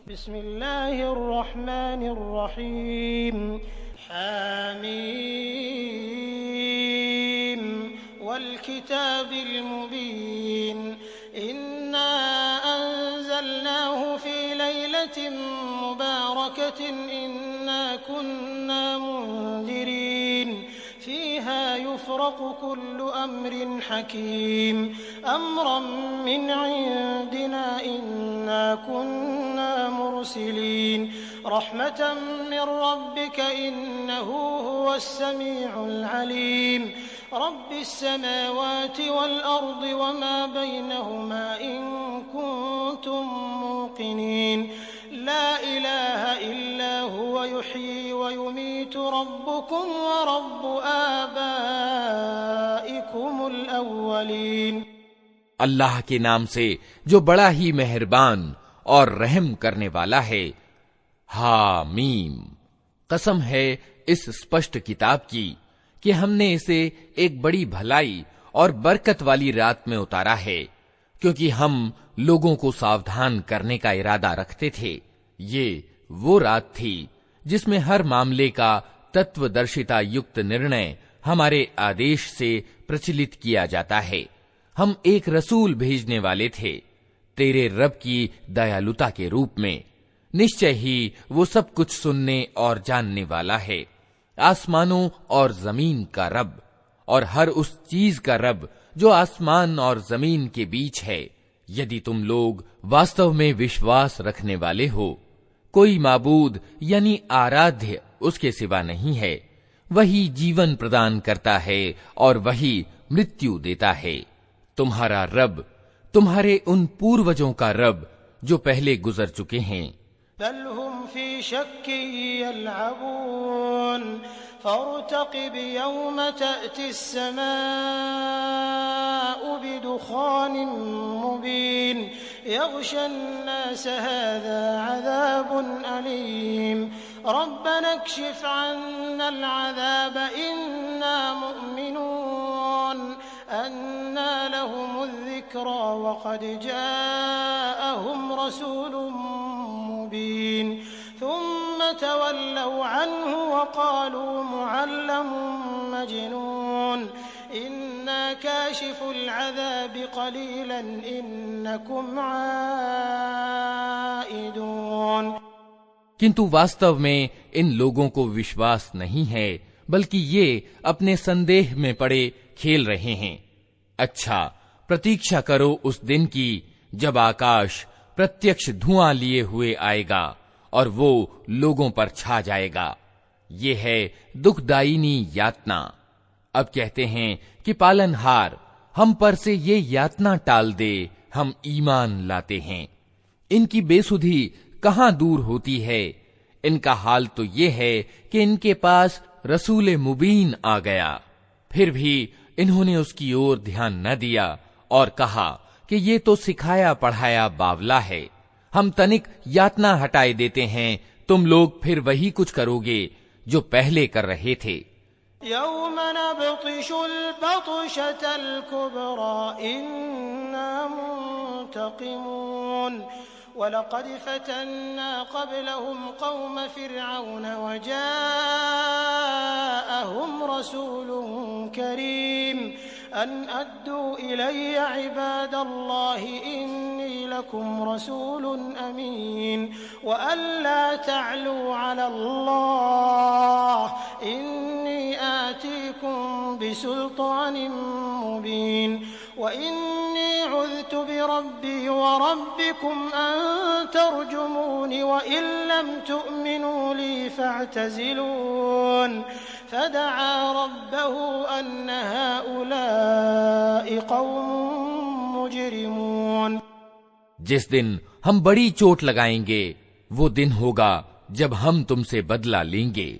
बिस्मिल्लाहिर्रहमानिर्रहीम हामीम वल किताबिल मुबीन इन्ना अंज़लनाहु फी लैलतिन मुबारकतिन इन्ना कुन्ना मुंज़िरीन फीहा युफ़रक़ु कुल्लु अम्रिन हकीम अम्रन मिन इंदिना इन्ना कुन्ना मुरसिलीन रहमतन मिन रब्बिक इन्नहु हुवस्समीउल अलीम रब्बिस समावाति वल अर्दि वमा बैनहुमा इन कुंतुम मूक़िनीन ला इलाहा इल्ला हुवा युह्यी व युमीतु रब्बुकुम व रब्बु आबाइकुमुल अव्वलीन। अल्लाह के नाम से जो बड़ा ही मेहरबान और रहम करने वाला है। हामीम, कसम है इस स्पष्ट किताब की कि हमने इसे एक बड़ी भलाई और बरकत वाली रात में उतारा है, क्योंकि हम लोगों को सावधान करने का इरादा रखते थे। ये वो रात थी जिसमें हर मामले का तत्वदर्शिता युक्त निर्णय हमारे आदेश से प्रचलित किया जाता है। हम एक रसूल भेजने वाले थे तेरे रब की दयालुता के रूप में। निश्चय ही वो सब कुछ सुनने और जानने वाला है। आसमानों और जमीन का रब और हर उस चीज का रब जो आसमान और जमीन के बीच है। यदि तुम लोग वास्तव में विश्वास रखने वाले हो, कोई माबूद यानी आराध्य उसके सिवा नहीं है। वही जीवन प्रदान करता है और वही मृत्यु देता है। तुम्हारा रब तुम्हारे उन पूर्वजों का रब जो पहले गुजर चुके हैं। बल हुम फी शक्किन यल्अबून फर्तक़िब यौम तअतिस समाउ बिदुखानिन मुबीन यग़शन नास हाज़ा अज़ाबुन अलीम रब्बना इक्शिफ अन्नल अज़ाब इन्ना मुमिनून अन्ना लहुमुज़ ज़िक्रा वक़द जाअहुम रसूलुम मुबीन थुम्मा तवल्लव अन्हु वक़ालू मुअल्लमुन मजनून इन्ना काशिफुल अज़ाबि क़लीलन इन्नकुम आइदून। किंतु वास्तव में इन लोगों को विश्वास नहीं है, बल्कि ये अपने संदेह में पड़े खेल रहे हैं। अच्छा, प्रतीक्षा करो उस दिन की जब आकाश प्रत्यक्ष धुआं लिए हुए आएगा और वो लोगों पर छा जाएगा। ये है दुखदायिनी यातना। अब कहते हैं कि पालनहार हम पर से ये यातना टाल दे, हम ईमान लाते हैं। इनकी बेसुधी कहां दूर होती है। इनका हाल तो ये है कि इनके पास रसूल मुबीन आ गया, फिर भी इन्होंने उसकी ओर ध्यान न दिया और कहा कि ये तो सिखाया पढ़ाया बावला है। हम तनिक यातना हटाए देते हैं, तुम लोग फिर वही कुछ करोगे जो पहले कर रहे थे। यौम नब्तिशुल बत्शतल कुब्रा इन्ना मुंतक़िमून वलक़द फतन्ना क़ब्लहुम क़ौम फ़िरऔन वजाअहुम रसूलुन करीम अन अद्दू इलय्या इबादल्लाहि इन्नी लकुम रसूलुन अमीन व अल्ला तअलू अलल्लाह इन्नी आतीकुम बिसुल्तानिन मुबीन व इन्नी उज़्तु बिरब्बी व रब्बिकुम अन तर्जुमूनि व इन लम तु'मिनू ली फ़अतज़िलून फदआ रब्बहु अन्न हाउलाइ क़ौमुन मुजरिमून। जिस दिन हम बड़ी चोट लगाएंगे वो दिन होगा जब हम तुमसे बदला लेंगे।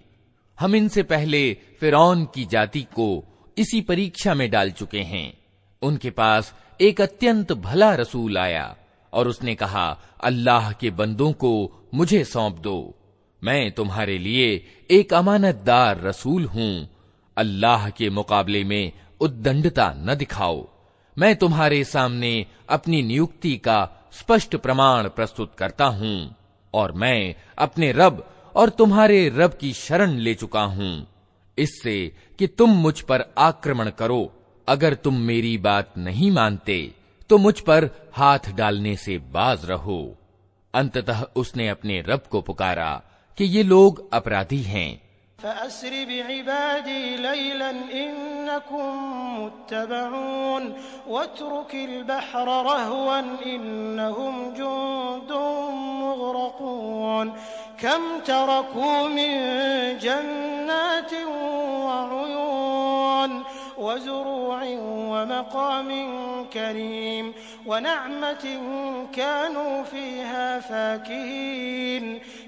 हम इनसे पहले फिरौन की जाति को इसी परीक्षा में डाल चुके हैं। उनके पास एक अत्यंत भला रसूल आया और उसने कहा, अल्लाह के बंदों को मुझे सौंप दो, मैं तुम्हारे लिए एक अमानतदार रसूल हूं। अल्लाह के मुकाबले में उद्दंडता न दिखाओ। मैं तुम्हारे सामने अपनी नियुक्ति का स्पष्ट प्रमाण प्रस्तुत करता हूं। और मैं अपने रब और तुम्हारे रब की शरण ले चुका हूं, इससे कि तुम मुझ पर आक्रमण करो। अगर तुम मेरी बात नहीं मानते तो मुझ पर हाथ डालने से बाज रहो। अंततः उसने अपने रब को पुकारा कि ये लोग अपराधी हैं। फ़अस्रि बिइबादी लैलन इन्नकुम मुत्तबऊन वत्रुकिल बहर रहवन इन्नहुम जुंदुम मुग़रक़ून कम तरकू मिन जन्नातिन वउयून वज़ुरूइन वमक़ामिन करीम वनअमतिन कानू फ़ीहा फ़ाकिहीन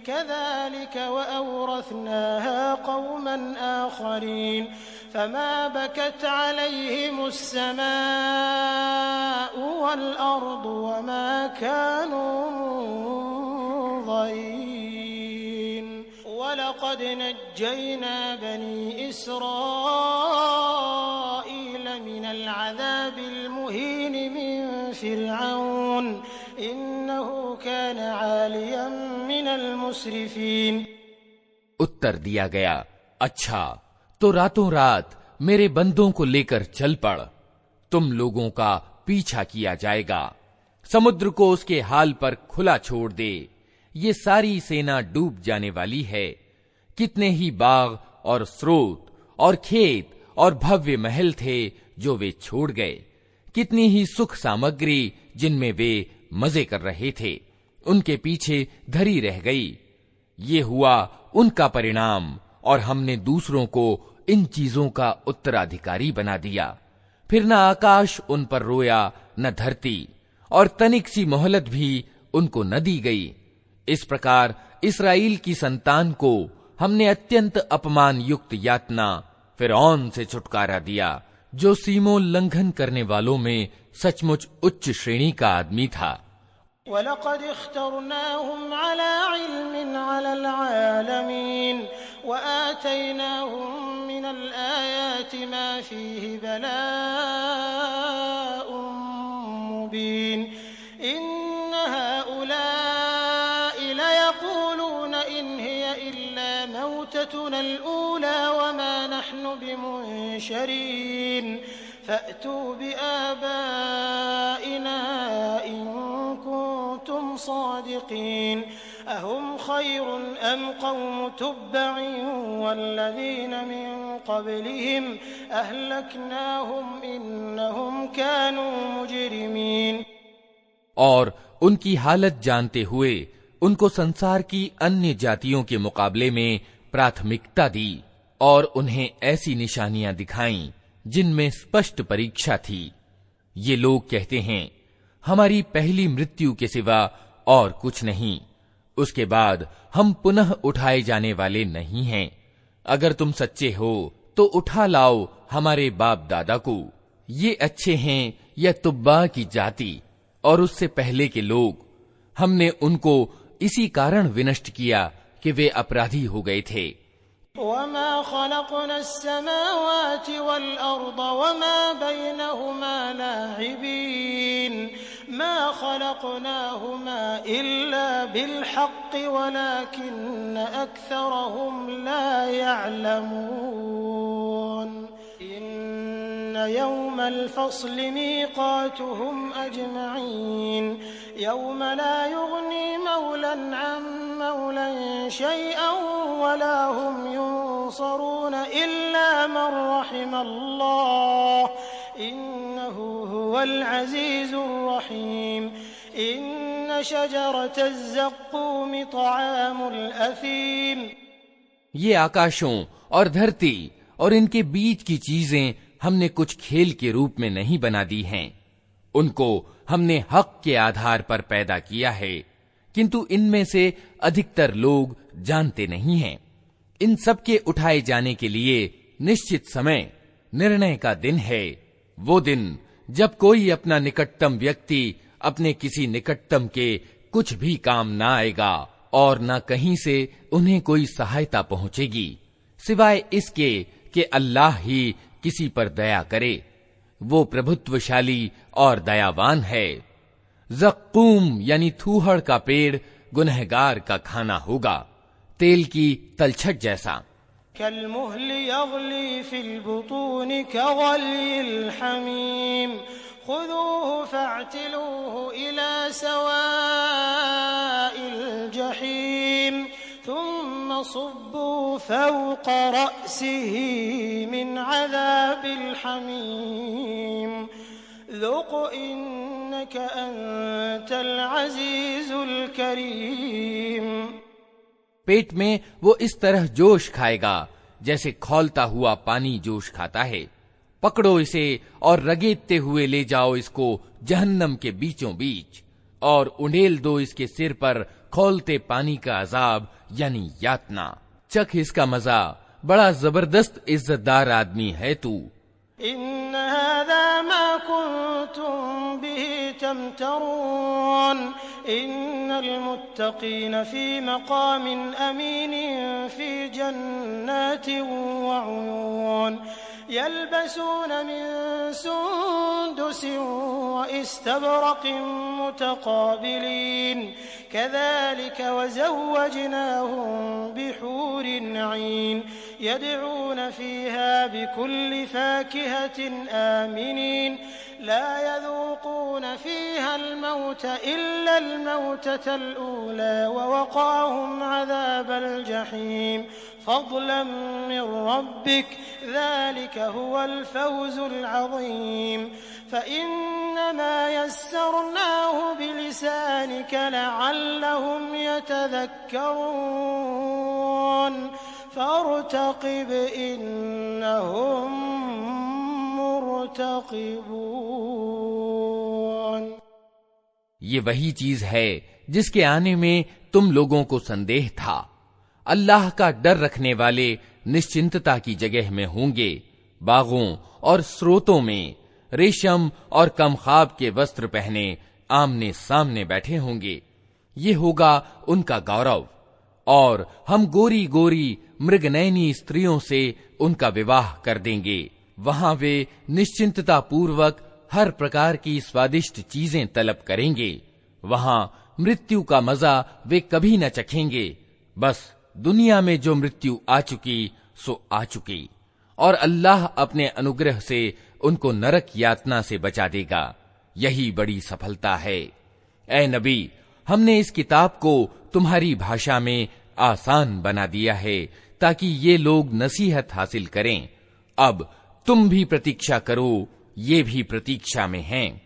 कज़ालिक वअवरथनाहा क़ौमन आख़रीन फ़मा बकत अलैहिमुस्समाउ वल्अर्दु वमा कानू मुन्ज़रीन वलक़द नज्जयना बनी इस्राईल मिनल अज़ाबिल मुहीन मिन फ़िरऔन इन्नहु कान आलियम मिनल मुस्रिफीन। उत्तर दिया गया, अच्छा तो रातों रात मेरे बंदों को लेकर चल पड़, तुम लोगों का पीछा किया जाएगा। समुद्र को उसके हाल पर खुला छोड़ दे, ये सारी सेना डूब जाने वाली है। कितने ही बाग और स्रोत और खेत और भव्य महल थे जो वे छोड़ गए, कितनी ही सुख सामग्री जिनमें वे मजे कर रहे थे उनके पीछे धरी रह गई। ये हुआ उनका परिणाम, और हमने दूसरों को इन चीजों का उत्तराधिकारी बना दिया। फिर न आकाश उन पर रोया न धरती, और तनिक सी मोहलत भी उनको न दी गई। इस प्रकार इस्राएल की संतान को हमने अत्यंत अपमान युक्त यातना फिरौन से छुटकारा दिया, जो सीमोल्लंघन करने वालों में सचमुच उच्च श्रेणी का आदमी था। वलक़द इख्तरनाहुम अला इल्मिन अलल आलमीन वआतैनाहुम मिनल आयाति मा फीहि बलाउम मुबीन इन्न हाउलाइ लयक़ूलून इन हिय इल्ला मौततुनल ऊला वमा नहनु बिमुनशरीन फ़अतू बिआबाइना इन कुंतुम सादिक़ीन अहुम खैरुन अम क़ौम तुब्बइन वल्लज़ीन मिन क़ब्लिहिम अहलकनाहुम इन्नहुम कानू मुजरिमीन। और उनकी हालत जानते हुए उनको संसार की अन्य जातियों के मुकाबले में प्राथमिकता दी, और उन्हें ऐसी निशानियां दिखाईं जिनमें स्पष्ट परीक्षा थी। ये लोग कहते हैं, हमारी पहली मृत्यु के सिवा और कुछ नहीं, उसके बाद हम पुनः उठाए जाने वाले नहीं हैं। अगर तुम सच्चे हो तो उठा लाओ हमारे बाप दादा को। ये अच्छे हैं या तुब्बा की जाति और उससे पहले के लोग, हमने उनको इसी कारण विनष्ट किया कि वे अपराधी हो गए थे। वमा खलक़नस समावाति वल अर्द वमा बैनहुमा लाइबीन मा खलक़नाहुमा इल्ला बिल हक़्क़ि वलाकिन्न अक्सरहुम ला यअलमून इन्न यौमल फ़स्लि मीक़ातुहुम अजमईन यौम ला युग़नी मौलन अन मौलन शैअन वला हुम युनसरून इल्ला मन रहिमल्लाह इन्नहु हुवल अज़ीज़ुर रहीम इन्न शजरतज़ ज़क़्क़ूम तआमुल असीम। ये आकाशों और धरती और इनके बीच की चीजें हमने कुछ खेल के रूप में नहीं बना दी हैं। उनको हमने हक के आधार पर पैदा किया है, किंतु इनमें से अधिकतर लोग जानते नहीं हैं। इन सब के उठाए जाने के लिए निश्चित समय, निर्णय का दिन है, वो दिन जब कोई अपना निकटतम व्यक्ति अपने किसी निकटतम के कुछ भी काम न आएगा और न कहीं से उन्हें कोई सहायता पहुंचेगी, सिवाय इसके कि अल्लाह ही किसी पर दया करे। वो प्रभुत्वशाली और दयावान है। ज़क़्क़ूम यानी थूहड़ का पेड़ गुनहगार का खाना होगा, तेल की तलछट जैसा। कल्मुहलि यग़ली फिल बुतूनि कग़लिल हमीम खुदूहु फ़अ्तिलूहु इला सवाइल जहीम थुम्मा सुब्बू फ़ौक़ रअसिही मिन अज़ाबिल हमीम ज़ुक़ इन्नक अंतल अज़ीज़ुल करीम। पेट में वो इस तरह जोश खाएगा जैसे खौलता हुआ पानी जोश खाता है। पकड़ो इसे और रगेदते हुए ले जाओ इसको जहन्नम के बीचों बीच, और उंडेल दो इसके सिर पर खौलते पानी का अजाब यानी यातना। चख इसका मजा, बड़ा जबरदस्त इज्जतदार आदमी है तू। इन्न हाज़ा मा कुन्तुम बिही तमतरून इन्नल मुत्तक़ीन फी मक़ामिन अमीन फी जन्नातिन व उयून यल्बसून मिन सुंदुसिन व इस्तबरक़िन मुतक़ाबिलीन कज़ालिक वज़व्वजनाहुम बिहूरिन ऐन यदऊन फीहा बिकुल्लि फ़ाकिहतिन आमिनीन ला यज़ूक़ून फ़ीहा अल-मौत इल्ला अल-मौततल ऊला ववक़ाहुम अज़ाबल जहीम फ़ज़लन मिन रब्बिक ज़ालिक हुवल फ़ौज़ुल अज़ीम फ़इन्नमा यस्सरनाहु बिलिसानिक लअल्लहुम यतज़क्करून फ़र्तक़िब इन्नहुम मुर्तक़िबून। ये वही चीज है जिसके आने में तुम लोगों को संदेह था। अल्लाह का डर रखने वाले निश्चिंतता की जगह में होंगे, बागों और स्रोतों में रेशम और कमखाब के वस्त्र पहने आमने सामने बैठे होंगे। ये होगा उनका गौरव, और हम गोरी गोरी मृगनयनी स्त्रियों से उनका विवाह कर देंगे। वहां वे निश्चिंतता पूर्वक हर प्रकार की स्वादिष्ट चीजें तलब करेंगे। वहां मृत्यु का मजा वे कभी न चखेंगे। बस दुनिया में जो मृत्यु आ चुकी सो आ चुकी, और अल्लाह अपने अनुग्रह से उनको नरक यातना से बचा देगा। यही बड़ी सफलता है। ऐ नबी, हमने इस किताब को तुम्हारी भाषा में आसान बना दिया है ताकि ये लोग नसीहत हासिल करें। अब तुम भी प्रतीक्षा करो, ये भी प्रतीक्षा में हैं।